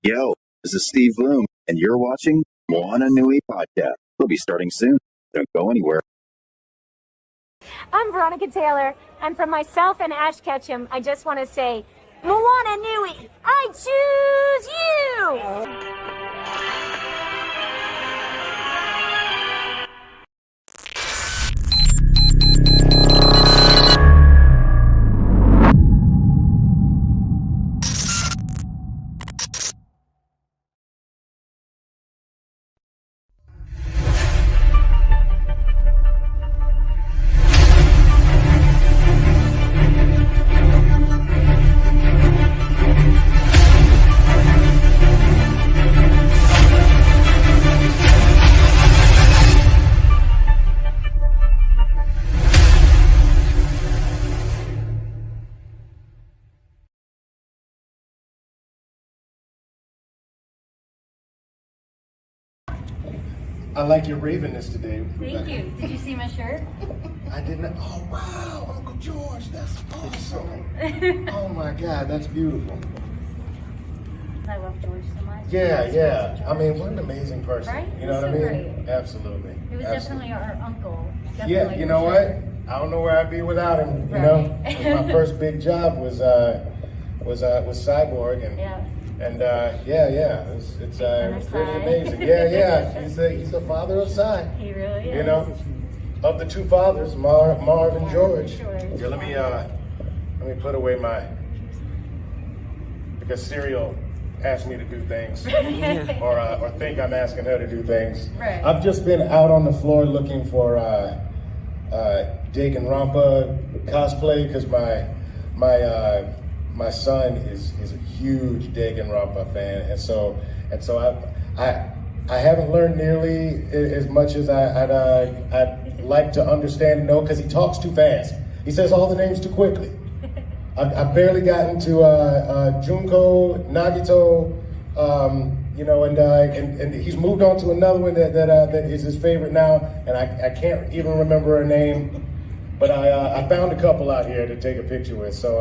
Yo, this is Steve Bloom, and you're watching Moana Nui Podcast. We'll be starting soon. Don't go anywhere. I'm Veronica Taylor, and from myself and Ash Ketchum, I just want to say, Moana Nui, I choose you! I like your ravenness today. Thank you. Did you see my shirt? I didn't. Oh wow, Uncle George, that's awesome. Oh my God, that's beautiful. I love George so much. Yeah. I mean, what an amazing person. Right? You know what I So mean? great. Absolutely. He was definitely our uncle. Yeah, Definitely you know for what? sure. I don't know where I'd be without him. You Right. know, 'cause my first big job was Cyborg, and Yeah. it's pretty amazing. He's the father of Cy. He really is. You know, of the two fathers, Marv and George. George. Here, let me put away because Serial asked me to do things, or think I'm asking her to do things. Right. I've just been out on the floor looking for Danganronpa cosplay because my son is a huge Danganronpa fan, and so I haven't learned nearly as much as I'd like to understand and know because he talks too fast. He says all the names too quickly. I've barely gotten to Junko, Nagito, and he's moved on to another one that is his favorite now, and I can't even remember her name. But I found a couple out here to take a picture with, so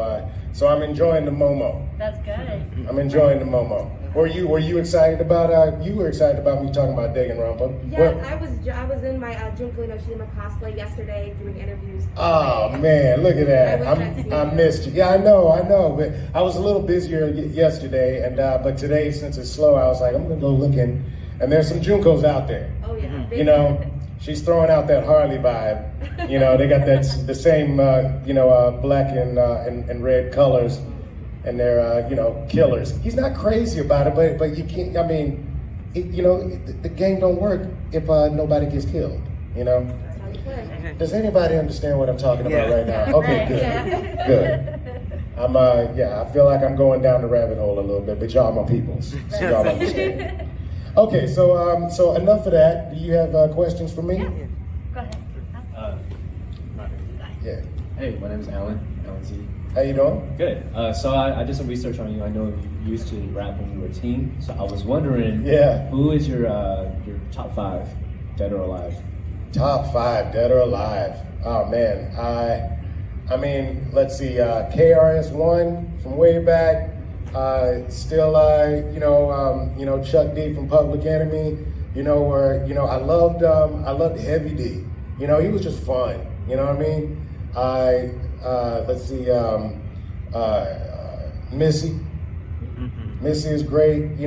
I'm enjoying the Momo. That's good. I'm enjoying the Momo. Were you excited about? You were excited about me talking about Danganronpa? Yeah, I was in my Junko Inoshima cosplay yesterday doing interviews. Oh man, look at that! I missed you. Yeah, I know. But I was a little busier yesterday, and but today, since it's slow, I was like, I'm gonna go looking, and there's some Junkos out there. Oh yeah. You know, she's throwing out that Harley vibe. You know, they got the same black and red colors, and they're killers. He's not crazy about it, but you can't. I mean, the game don't work if nobody gets killed. You know. That's how you play. Does anybody understand what I'm talking about right now? Okay, Right. good. I feel like I'm going down the rabbit hole a little bit, but y'all my peoples, so y'all understand. Okay, so enough of that. Do you have questions for me? Go ahead. Yeah. Hey, my name is Alan Z. How you doing? Good. So I did some research on you. I know you used to rap when you were a teen. So I was wondering, who is your top 5, dead or alive? Top 5, dead or alive. Oh man, I mean, let's see. KRS-One from way back. Still, Chuck D from Public Enemy. I loved Heavy D. He was just fun. You know what I mean? Let's see, Missy. Missy is great.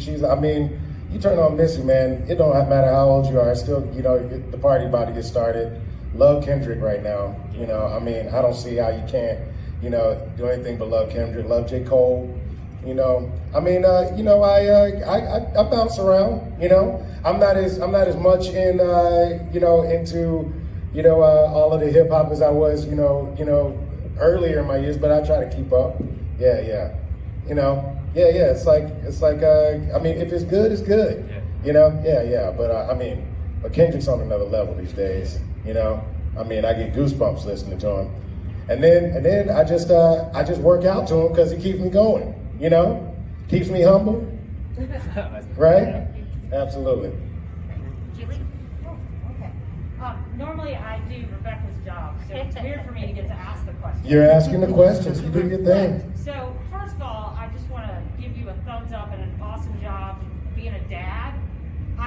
She's. I mean, you turn on Missy, man. It don't matter how old you are. Still, the party about to get started. Love Kendrick right now. I mean, I don't see how you can't, do anything but love Kendrick. Love J. Cole. I mean, I bounce around. I'm not as much in, into. All of the hip hop as I was, earlier in my years, but I try to keep up. Yeah. It's like, I mean, if it's good, it's good. Yeah. But Kendrick's on another level these days. I mean, I get goosebumps listening to him, and then I just work out to him because he keeps me going. Keeps me humble. Right? Absolutely. Julie? Normally I do Rebecca's job, so it's weird for me to get to ask the question. You're asking the questions. You do your thing. So first of all, I just want to give you a thumbs up and an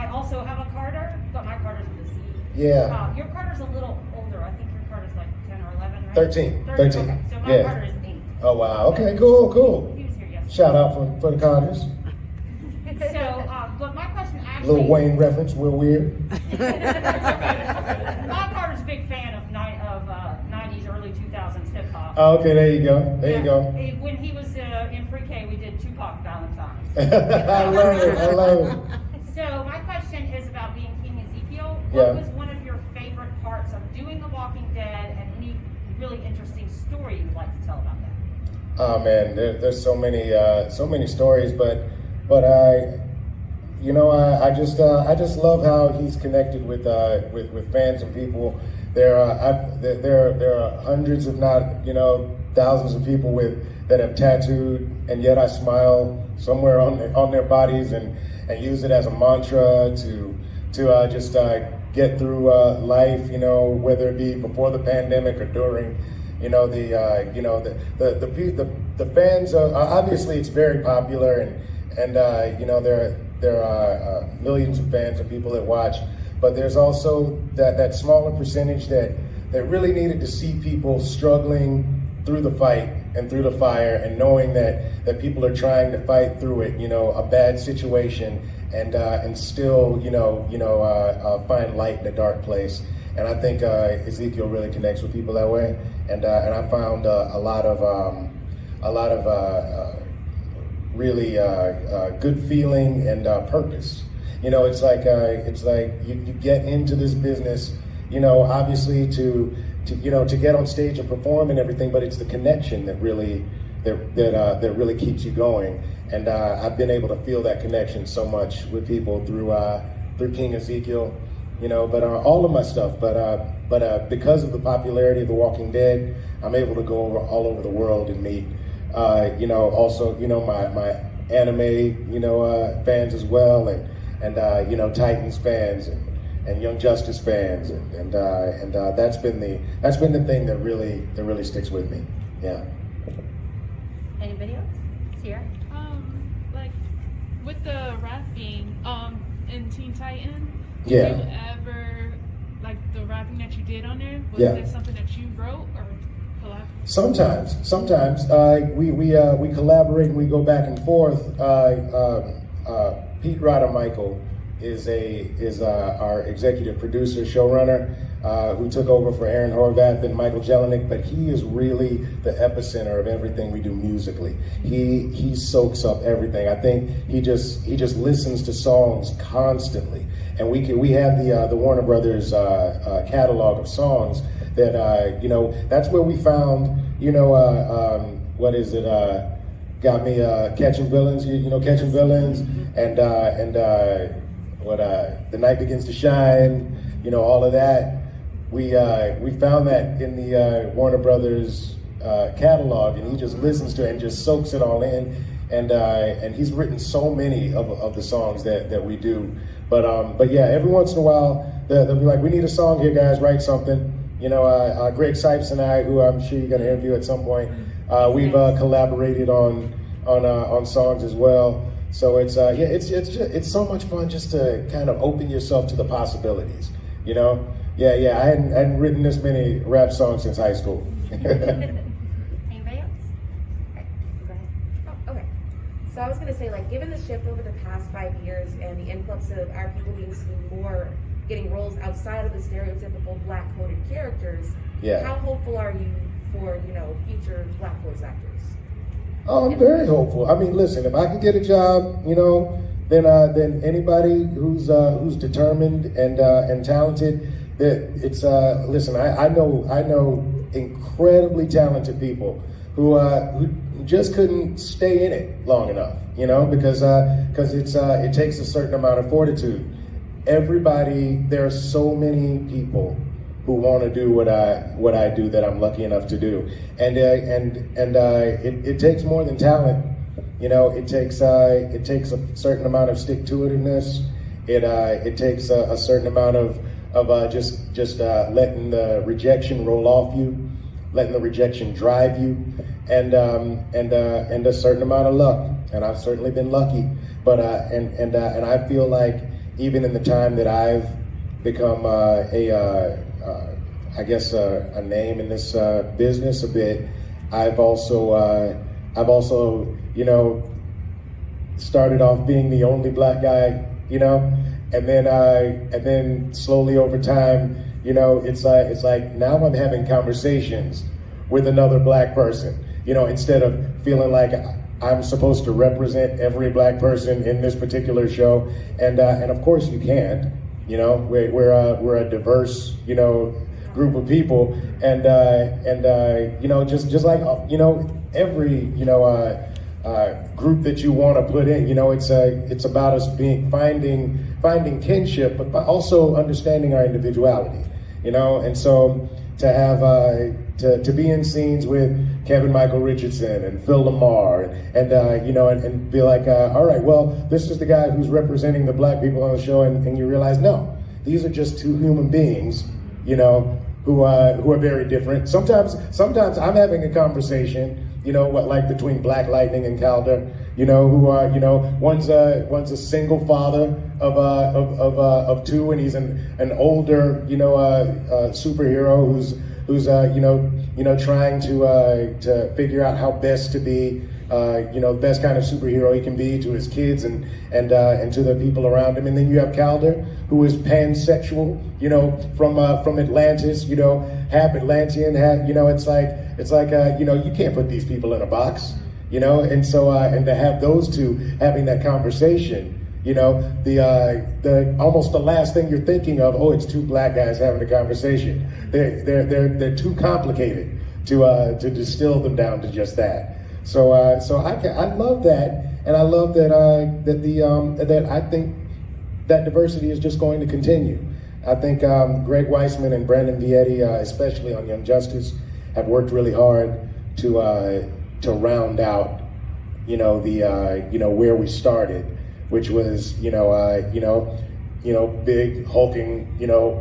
I also have a Carter, but my Carter's with a Z. Yeah. Your Carter's a little older. I think your Carter's like 10 or 11, right? 13. Okay, so my Yeah. Carter is 8. Oh, wow. Okay, cool. He was here yesterday. Shout out for the Carters. So, but my question actually... Little Wayne reference, real weird. My Carter's a big fan of 90s, early 2000s hip hop. Oh, okay, there you go. When he was in pre-K, we did Tupac Valentine's. I love it. So my question is about being King Ezekiel. Yeah. What was one of your favorite parts of doing The Walking Dead, and any really interesting story you would like to tell about that? Oh man, there's so many stories, but I just love how he's connected with fans and people. There are hundreds, if not thousands of people that have tattooed, and yet I smile somewhere on their bodies and use it as a mantra to just get through life. Whether it be before the pandemic or during. The fans are obviously it's very popular and there are millions of fans and people that watch, but there's also that smaller percentage that really needed to see people struggling through the fight and through the fire, and knowing that people are trying to fight through it, a bad situation, and still find light in a dark place. And I think Ezekiel really connects with people that way, and I found a lot of really good feeling and purpose. It's like you get into this business, obviously to get on stage and perform and everything, but it's the connection that really keeps you going. And I've been able to feel that connection so much with people through King Ezekiel. But all of my stuff. But because of the popularity of The Walking Dead, I'm able to go all over the world and meet, also, my anime, fans as well, and Titans fans and Young Justice fans, and that's been the thing that really sticks with me. Yeah. Anybody else? Sierra? Like with the rapping, in Teen Titan. Yeah. Did you ever, like the rapping that you did on there, was that something that you wrote or collaborated? Sometimes we collaborate and we go back and forth. Pete Michael is our executive producer, showrunner, who took over for Aaron Horvath and Michael Jelinek, but he is really the epicenter of everything we do musically. He soaks up everything. I think he just listens to songs constantly, and we have the Warner Brothers catalog of songs that that's where we found what is it got me Catching Villains, Catching Villains, and The Night Begins to Shine, all of that. We found that in the Warner Brothers catalog, and he just listens to it and just soaks it all in. And he's written so many of the songs that we do. But yeah, every once in a while they'll be like, we need a song here, guys, write something. Greg Cipes and I, who I'm sure you're gonna interview at some point, we've collaborated on songs as well. So it's so much fun just to kind of open yourself to the possibilities. Yeah, I hadn't written this many rap songs since high school. Anybody else? Okay, go ahead. Oh, okay. So I was gonna say, given the shift over the past 5 years and the influx of our people being seen more, getting roles outside of the stereotypical black-coded characters, how hopeful are you for, future black voice actors? Oh, I'm very hopeful. I mean, listen, if I could get a job, then anybody who's determined and talented, that it's listen. I know incredibly talented people who just couldn't stay in it long enough, because it takes a certain amount of fortitude. There are so many people who want to do what I do that I'm lucky enough to do, and it takes more than talent. It takes a certain amount of stick-to-itiveness. It takes a certain amount of just letting the rejection roll off you, letting the rejection drive you, and a certain amount of luck. And I've certainly been lucky, but and I feel like even in the time that I've become a name in this business a bit, I've also started off being the only black guy, and then slowly over time, it's like now I'm having conversations with another black person, instead of feeling like I'm supposed to represent every black person in this particular show, and of course you can't, we're a diverse, group of people, and just like every group that you want to put in, it's about us finding kinship, but also understanding our individuality, and so to have to be in scenes with Kevin Michael Richardson and Phil Lamar and be like, all right, well, this is the guy who's representing the black people on the show, and you realize, no, these are just two human beings, who are very different. Sometimes I'm having a conversation, between Black Lightning and Calder, who are, one's a single father of two, and he's an older, superhero who's trying to figure out how best to be, the best kind of superhero he can be to his kids and to the people around him. And then you have Calder, who is pansexual, from Atlantis, half Atlantean, half, it's like you can't put these people in a box, and so and to have those two having that conversation, the almost the last thing you're thinking of, oh, it's two black guys having a conversation. They're too complicated to distill them down to just that. So I love that, and I love that that I think that diversity is just going to continue. I think Greg Weisman and Brandon Vietti, especially on Young Justice, have worked really hard to round out, where we started, which was big hulking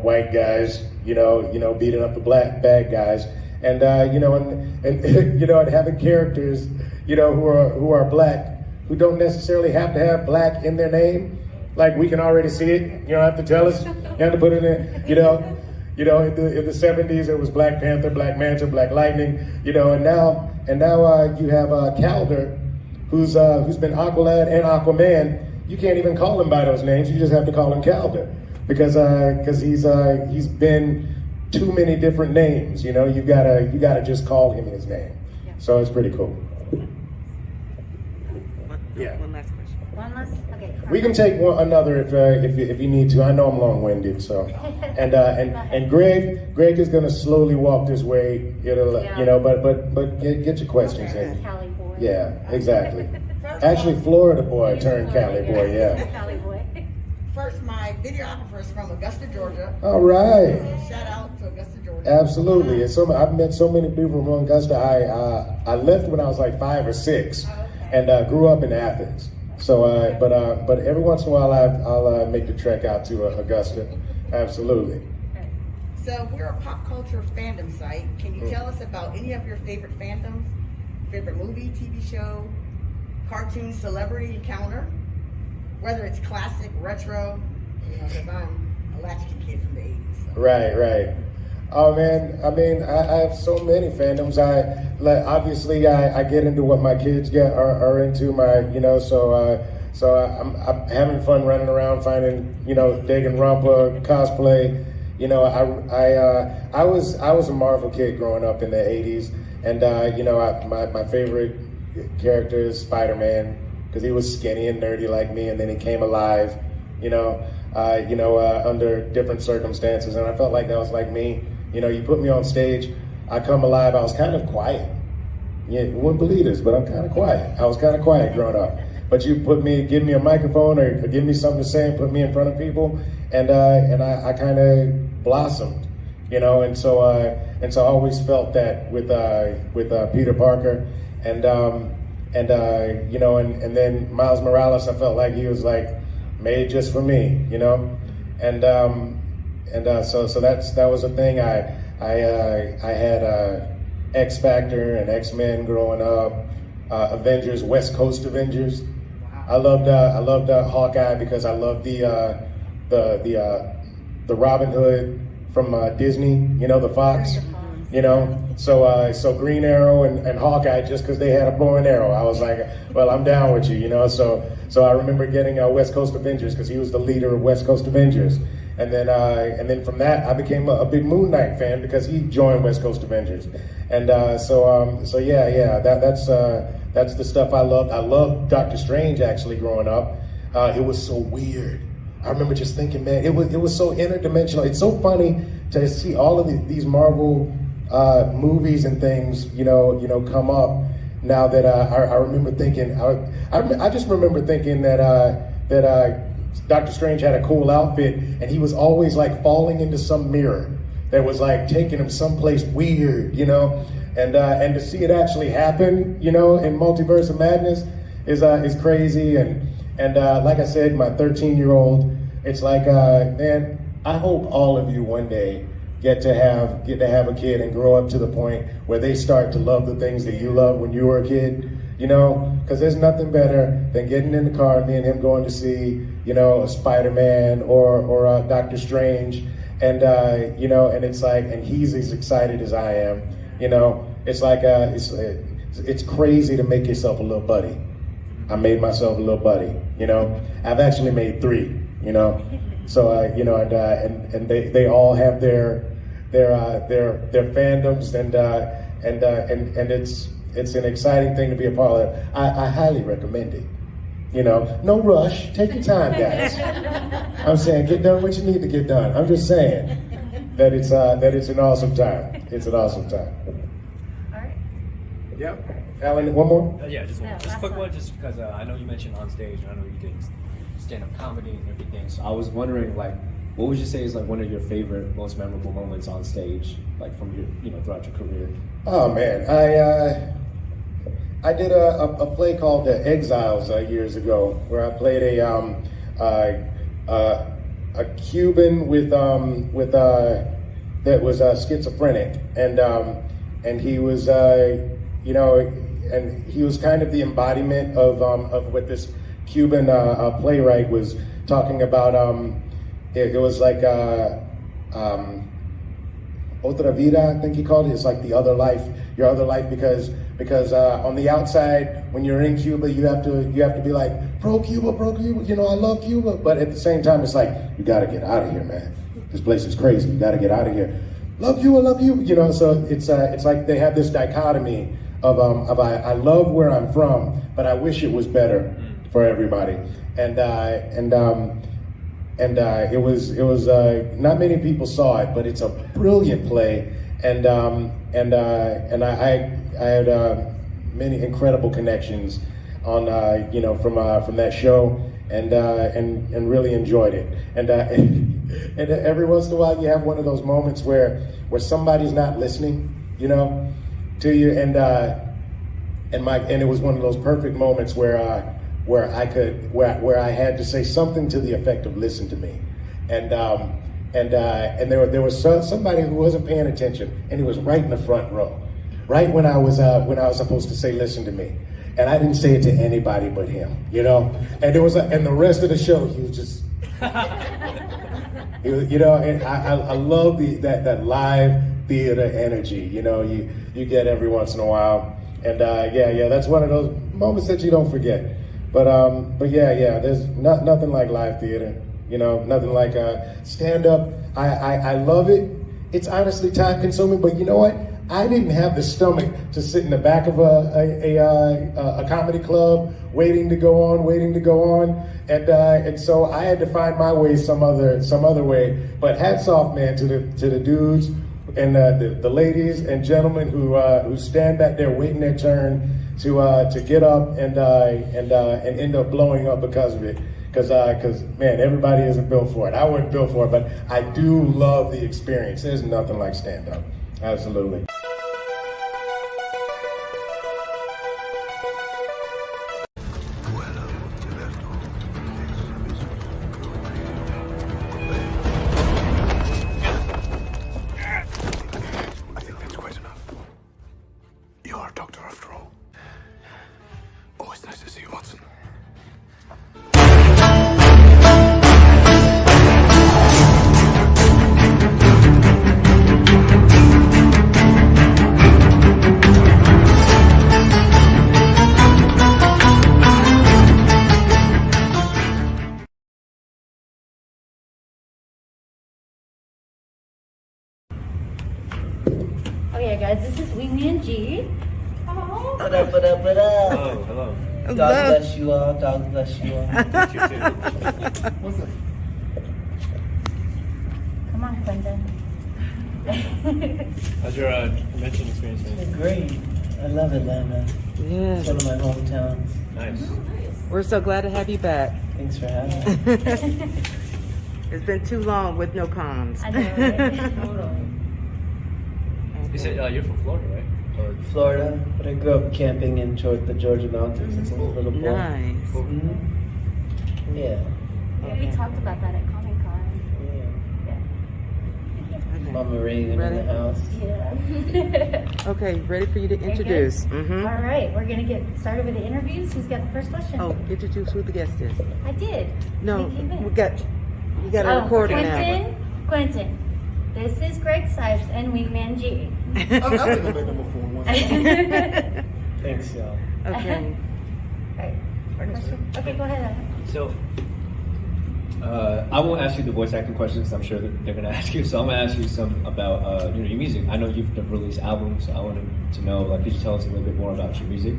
white guys, beating up the black bad guys, and and having characters who are black, who don't necessarily have to have black in their name. Like, we can already see it. You don't have to tell us. You have to put it in. In the 70s it was Black Panther, Black Manta, Black Lightning. And now you have Calder, who's been Aqualad and Aquaman. You can't even call him by those names. You just have to call him Calder because he's been too many different names. You gotta just call him his name. Yeah. So it's pretty cool. Yeah. One last question. Okay. We can take another if you need to. I know I'm long-winded, so and Greg is gonna slowly walk this way. But get your questions in. Cali boy. Yeah, exactly. Actually, Florida boy turned Cali boy. Yeah. Cali boy. First, my videographer is from Augusta, Georgia. All right. Shout out to Augusta, Georgia. Absolutely. And I've met so many people from Augusta. I left when I was like 5 or 6, and grew up in Athens. So, but every once in a while I'll make the trek out to Augusta. Absolutely. So we're a pop culture fandom site. Can you tell us about any of your favorite fandoms? Favorite movie, TV show, cartoon, celebrity encounter? Whether it's classic, retro, because I'm a latchkey kid from the 80s. So. Right. Oh man, I mean, I have so many fandoms. Obviously I get into what my kids are into. So I'm having fun running around finding Danganronpa cosplay. I was a Marvel kid growing up in the 80s, and my favorite character is Spider-Man because he was skinny and nerdy like me, and then he came alive, under different circumstances, and I felt like that was like me. You put me on stage, I come alive. I was kind of quiet. You wouldn't believe this, but I'm kind of quiet. I was kind of quiet growing up. But you give me a microphone or give me something to say and put me in front of people, and I kind of blossomed, And so I always felt that with Peter Parker, and then Miles Morales, I felt like he was like made just for me, So that was a thing. I had X Factor and X-Men growing up, Avengers, West Coast Avengers. I loved Hawkeye because I loved the the Robin Hood from Disney, you know, the Fox, you know. So Green Arrow and Hawkeye, just because they had a bow and arrow, I was like, well, I'm down with you, you know. So I remember getting West Coast Avengers because he was the leader of West Coast Avengers, and then from that I became a big Moon Knight fan because he joined West Coast Avengers, and that's the stuff I loved. I loved Doctor Strange actually growing up. It was so weird. I remember just thinking, man, it was so interdimensional. It's so funny to see all of these Marvel movies and things, you know, come up now that I remember thinking. I just remember thinking that Doctor Strange had a cool outfit, and he was always like falling into some mirror that was like taking him someplace weird, you know, and to see it actually happen, you know, in Multiverse of Madness is crazy. And like I said, my 13-year-old, it's like, man, I hope all of you one day get to have a kid and grow up to the point where they start to love the things that you love when you were a kid, you know, because there's nothing better than getting in the car and me and him going to see, you know, a Spider-Man or Doctor Strange, and you know, and it's like, and he's as excited as I am, you know. It's like it's crazy to make yourself a little buddy. I made myself a little buddy, you know. I've actually made 3, you know. So you know, and they all have their fandoms, and it's an exciting thing to be a part of. I highly recommend it. You know, no rush. Take your time, guys. I'm saying get done what you need to get done. I'm just saying that it's an awesome time. It's an awesome time. All right. Yep. Alan, one more? Yeah, just one. Just a quick one, just because I know you mentioned on stage, and I know you did stand-up comedy and everything. So I was wondering, like, what would you say is like one of your favorite, most memorable moments on stage, like from your, you know, throughout your career? Oh man, I did a play called The Exiles years ago, where I played a Cuban with that was schizophrenic, and he was you know, and he was kind of the embodiment of what this Cuban playwright was talking about. It was like Otra Vida, I think he called it. It's like the other life, your other life, because on the outside, when you're in Cuba, you have to be like pro Cuba, you know, I love Cuba, but at the same time, it's like, you got to get out of here, man. This place is crazy. You got to get out of here. Love you, I love you. You know, so it's like they have this dichotomy of I love where I'm from, but I wish it was better for everybody. And it was not many people saw it, but it's a brilliant play. And I had many incredible connections on you know, from that show, and really enjoyed it. And every once in a while you have one of those moments where somebody's not listening, you know, to you, and it was one of those perfect moments where I had to say something to the effect of "listen to me," and there was somebody who wasn't paying attention, and he was right in the front row, right when I was supposed to say "listen to me," and I didn't say it to anybody but him, you know, and the rest of the show he was just. You know, and I love that live theater energy, you know, you get every once in a while, and yeah, that's one of those moments that you don't forget. But yeah, there's nothing like live theater, you know, nothing like stand up. I love it. It's honestly time consuming, but you know what? I didn't have the stomach to sit in the back of a comedy club waiting to go on, and so I had to find my way some other way. But hats off, man, to the dudes and the ladies and gentlemen who stand back there waiting their turn to get up and end up blowing up because of it. Because man, everybody isn't built for it. I wasn't built for it, but I do love the experience. There's nothing like stand up. Absolutely. Okay, guys, this is Wingman G. Hello. What up, what up, what up? Hello, hello. God bless you all, God bless you all. Bless you too. What's up? Come on, Quentin. How's your convention experience been? Great. I love Atlanta. Yeah. It's one of my hometowns. Nice. We're so glad to have you back. Thanks for having me. It's been too long with no cons. I know, right? Totally. You said you're from Florida, right? Or Florida, but I grew up camping in the Georgia mountains since I was a little boy. Nice. Mm-hmm. Yeah. We talked about that at Comic-Con. Yeah. Mama Reagan in the house. Yeah. Okay, ready for you to introduce. Mm-hmm. All right, we're going to get started with the interviews. Who's got the first question? Oh, introduce who the guest is. I did. No, We came in. you got a recording now. Quentin, this is Greg Cipes and Wingman G. I've been to number 4 once. Thanks, y'all. Okay. Alright, first question. Okay, go ahead. So, I won't ask you the voice acting questions. I'm sure that they're gonna ask you. So I'm gonna ask you some about your music. I know you've released albums, so I wanted to know, could you tell us a little bit more about your music?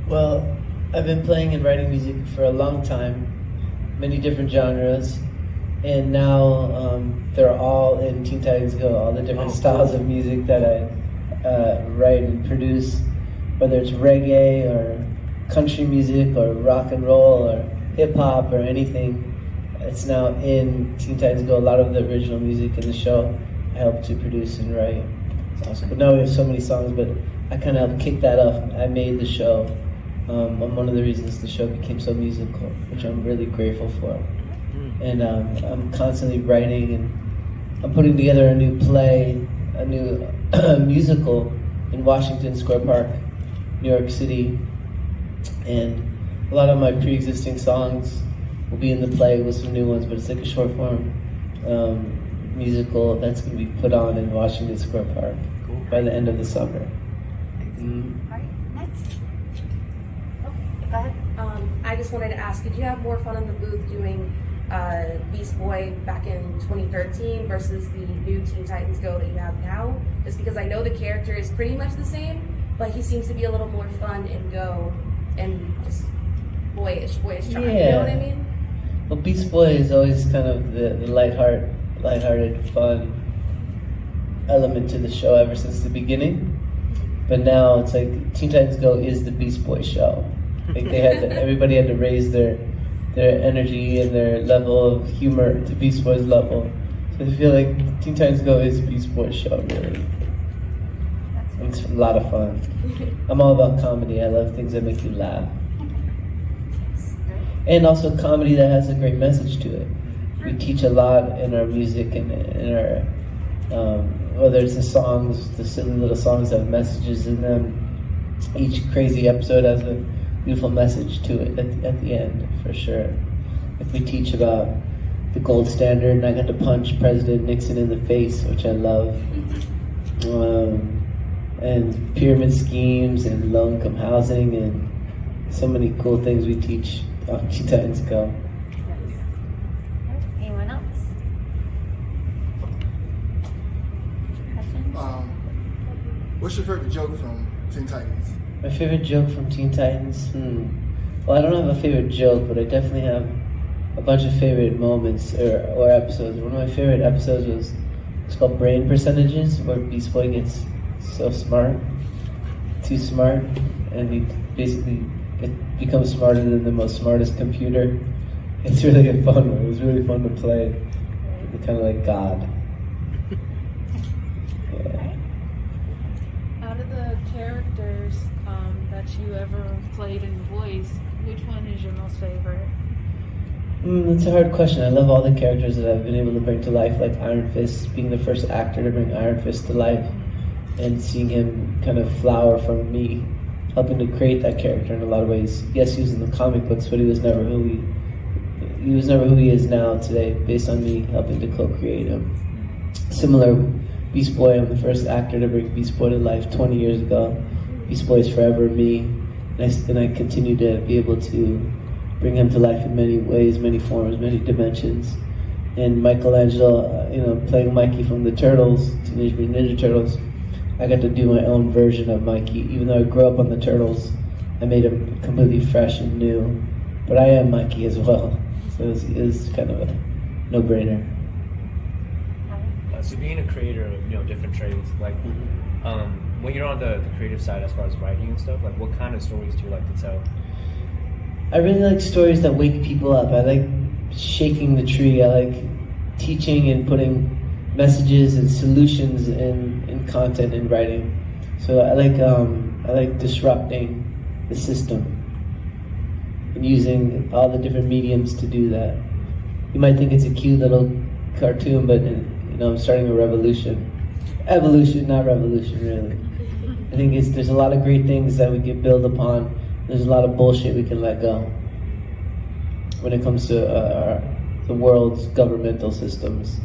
Well, I've been playing and writing music for a long time, many different genres, and now they're all in Teen Titans Go, all the different styles of music that I write and produce, whether it's reggae or country music or rock and roll or hip hop or anything. It's now in Teen Titans Go. A lot of the original music in the show I helped to produce and write. It's awesome. But now we have so many songs, but I kind of helped kick that off. I made the show. I'm one of the reasons the show became so musical, which I'm really grateful for. And I'm constantly writing, and I'm putting together a new play, a new musical in Washington Square Park, New York City. And a lot of my pre-existing songs will be in the play with some new ones, but it's like a short form musical that's going to be put on in Washington Square Park by the end of the summer. Alright, next. Okay, go ahead. I just wanted to ask, did you have more fun in the booth doing Beast Boy back in 2013 versus the new Teen Titans Go that you have now? Just because I know the character is pretty much the same, but he seems to be a little more fun in Go and just boyish charm. Yeah. You know what I mean? Well, Beast Boy is always kind of the lighthearted, fun element to the show ever since the beginning. But now it's like Teen Titans Go is the Beast Boy show. Like everybody had to raise their energy and their level of humor to Beast Boy's level. So I feel like Teen Titans Go is Beast Boy's show, really. It's a lot of fun. I'm all about comedy. I love things that make you laugh. And also comedy that has a great message to it. We teach a lot in our music and in our, whether it's the songs, the silly little songs that have messages in them. Each crazy episode has a beautiful message to it at the end, for sure. Like we teach about the gold standard, and I got to punch President Nixon in the face, which I love. And pyramid schemes and low-income housing and so many cool things we teach on Teen Titans Go. Anyone else? Questions? What's your favorite joke from Teen Titans? My favorite joke from Teen Titans? Well, I don't have a favorite joke, but I definitely have a bunch of favorite moments or episodes. One of my favorite episodes was called Brain Percentages, where Beast Boy gets so smart, too smart, and he basically becomes smarter than the most smartest computer. It's really a fun one. It was really fun to play. It's kind of like God. Yeah. Out of the characters that you ever played and voiced, which one is your most favorite? That's a hard question. I love all the characters that I've been able to bring to life, like Iron Fist, being the first actor to bring Iron Fist to life, and seeing him kind of flower from me, helping to create that character in a lot of ways. Yes, he was in the comic books, but he was never who he is now today, based on me helping to co-create him. Similar, Beast Boy, I'm the first actor to bring Beast Boy to life 20 years ago. Beast Boy is forever me, and I continue to be able to bring him to life in many ways, many forms, many dimensions. And Michelangelo, playing Mikey from the Turtles, Teenage Mutant Ninja Turtles, I got to do my own version of Mikey. Even though I grew up on the Turtles, I made him completely fresh and new. But I am Mikey as well, so it was kind of a no-brainer. So being a creator of different trades, like when you're on the creative side as far as writing and stuff, like what kind of stories do you like to tell? I really like stories that wake people up. I like shaking the tree. I like teaching and putting messages and solutions in content and writing. So I like disrupting the system and using all the different mediums to do that. You might think it's a cute little cartoon, but I'm starting a revolution. Evolution, not revolution, really. I think there's a lot of great things that we can build upon. There's a lot of bullshit we can let go when it comes to the world's governmental systems.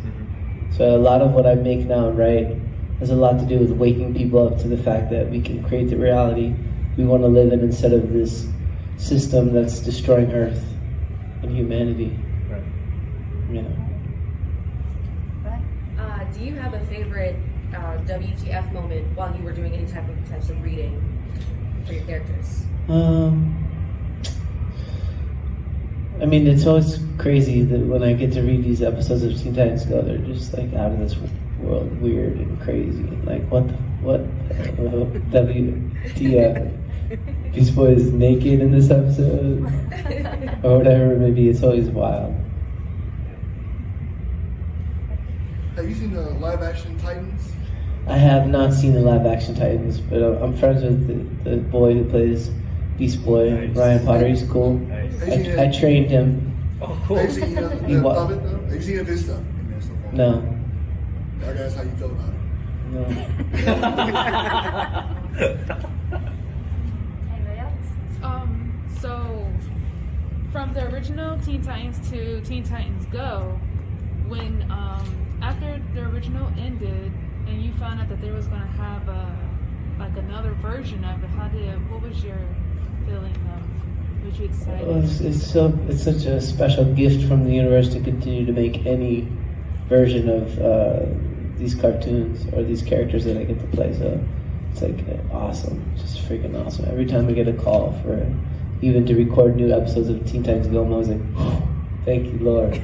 So a lot of what I make now and write has a lot to do with waking people up to the fact that we can create the reality we want to live in instead of this system that's destroying Earth and humanity. Right. Yeah. Do you have a favorite WTF moment while you were doing any types of reading for your characters? I mean, it's always crazy that when I get to read these episodes of Teen Titans Go, they're just like out of this world, weird and crazy. Like, what WTF? Beast Boy is naked in this episode? Or whatever it may be, it's always wild. Have you seen the live-action Titans? I have not seen the live-action Titans, but I'm friends with the boy who plays Beast Boy, nice. Ryan Potter. He's cool. Nice. I trained him. Oh, cool. Have you seen Have you seen of his stuff in there so far? No. I guess how you feel about it. Anybody else? So from the original Teen Titans to Teen Titans Go, when after the original ended and you found out that there was going to have another version of it, what was your feeling? Was you excited? Well, it's such a special gift from the universe to continue to make any version of these cartoons or these characters that I get to play. So it's like awesome, just freaking awesome. Every time I get a call for even to record new episodes of Teen Titans Go, I'm always like, oh, thank you, Lord.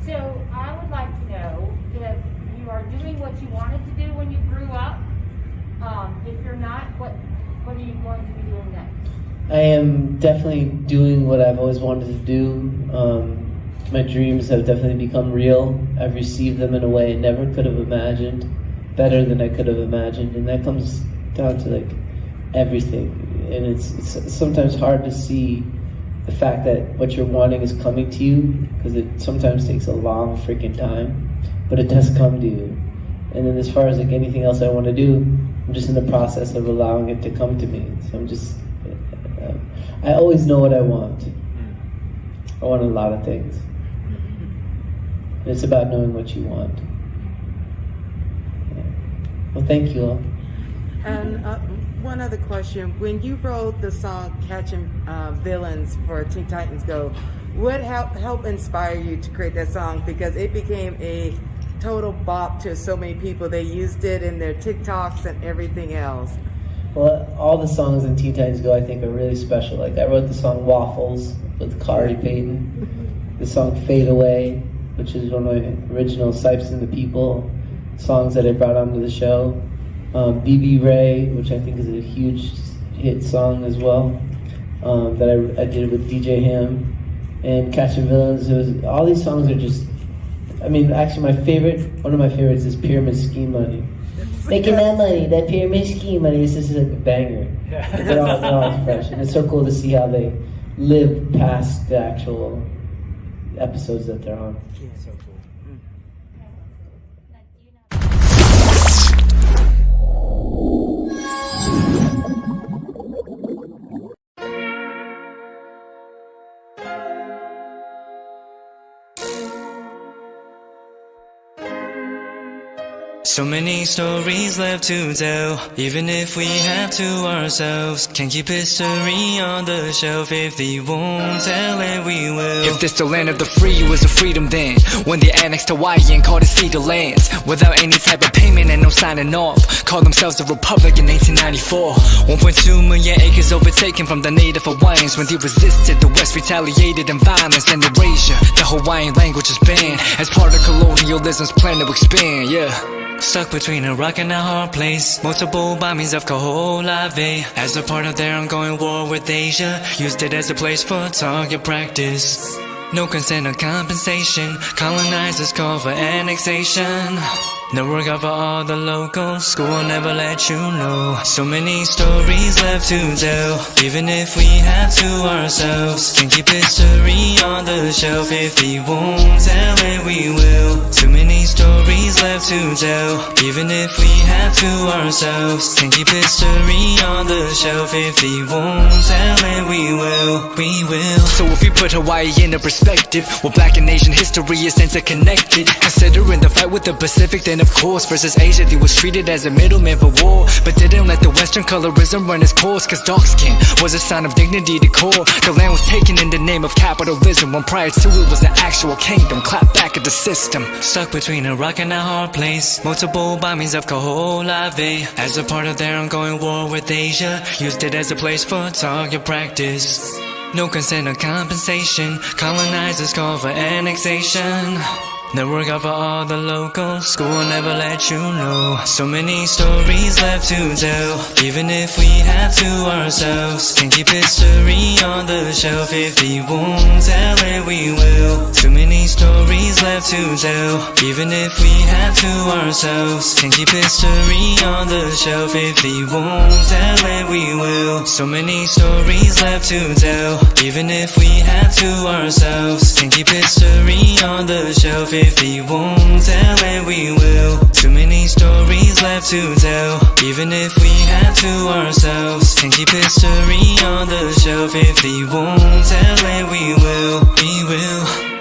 So I would like to know if you are doing what you wanted to do when you grew up. If you're not, what are you going to be doing next? I am definitely doing what I've always wanted to do. My dreams have definitely become real. I've received them in a way I never could have imagined, better than I could have imagined, and that comes down to like everything. And it's sometimes hard to see the fact that what you're wanting is coming to you, because it sometimes takes a long freaking time, but it does come to you. And then as far as like anything else I want to do, I'm just in the process of allowing it to come to me. So I'm just, I always know what I want. I want a lot of things. And it's about knowing what you want. Yeah. Well, thank you all. And one other question. When you wrote the song Catching Villains for Teen Titans Go, what helped inspire you to create that song? Because it became a total bop to so many people. They used it in their TikToks and everything else. Well, all the songs in Teen Titans Go I think are really special. Like I wrote the song Waffles with Khary Payton, the song Fade Away, which is one of my original Cipes and the People songs that I brought onto the show. BB Ray, which I think is a huge hit song as well, that I did with DJ Ham, and Catching Villains. All these songs are just, I mean, actually one of my favorites is Pyramid Scheme Money. Making that money, that pyramid scheme money, this is like a banger. Yeah. They're all fresh, and it's so cool to see how they live past the actual episodes that they're on. Yeah, so cool. So many stories left to tell, even if we have to ourselves. Can't keep history on the shelf. If they won't tell it, we will. If this the land of the free, it was a freedom then, when they annexed Hawaii and called it cedar lands, without any type of payment and no signing off. Called themselves the Republic in 1894. 1.2 million acres overtaken from the native Hawaiians. When they resisted, the West retaliated in violence and erasure. The Hawaiian language is banned as part of colonialism's plan to expand, yeah. Stuck between a rock and a hard place. Multiple bombings of Kaho'olawe as a part of their ongoing war with Asia. Used it as a place for target practice. No consent or compensation. Colonizers call for annexation. No work out for all the locals. School will never let you know. So many stories left to tell, even if we have to ourselves. Can keep history on the shelf. If they won't tell it, we will. Too many stories left to tell, even if we have to ourselves. Can keep history on the shelf. If they won't tell it, we will. We will. So if we put Hawaii into perspective, well, Black and Asian history is interconnected. Considering the fight with the Pacific, then of course versus Asia, they was treated as a middleman for war, but didn't let the Western colorism run its course. Cause dark skin was a sign of dignity to core. The land was taken in the name of capitalism, when prior to it was an actual kingdom. Clap back at the system. Stuck between a rock and a hard place. Multiple bombings of Kaho'olawe as a part of their ongoing war with Asia. Used it as a place for target practice. No consent or compensation. Colonizers call for annexation. No work out for all the locals. School will never let you know. So many stories left to tell, even if we have to ourselves. Can keep history on the shelf. If they won't tell it, we will. Too many stories left to tell, even if we have to ourselves. Can keep history on the shelf. If they won't tell it, we will. So many stories left to tell, even if we have to ourselves. Can keep history on the shelf. If they won't tell it, we will. Too many stories left to tell, even if we have to ourselves. Can keep history on the shelf. If they won't tell it, we will. We will.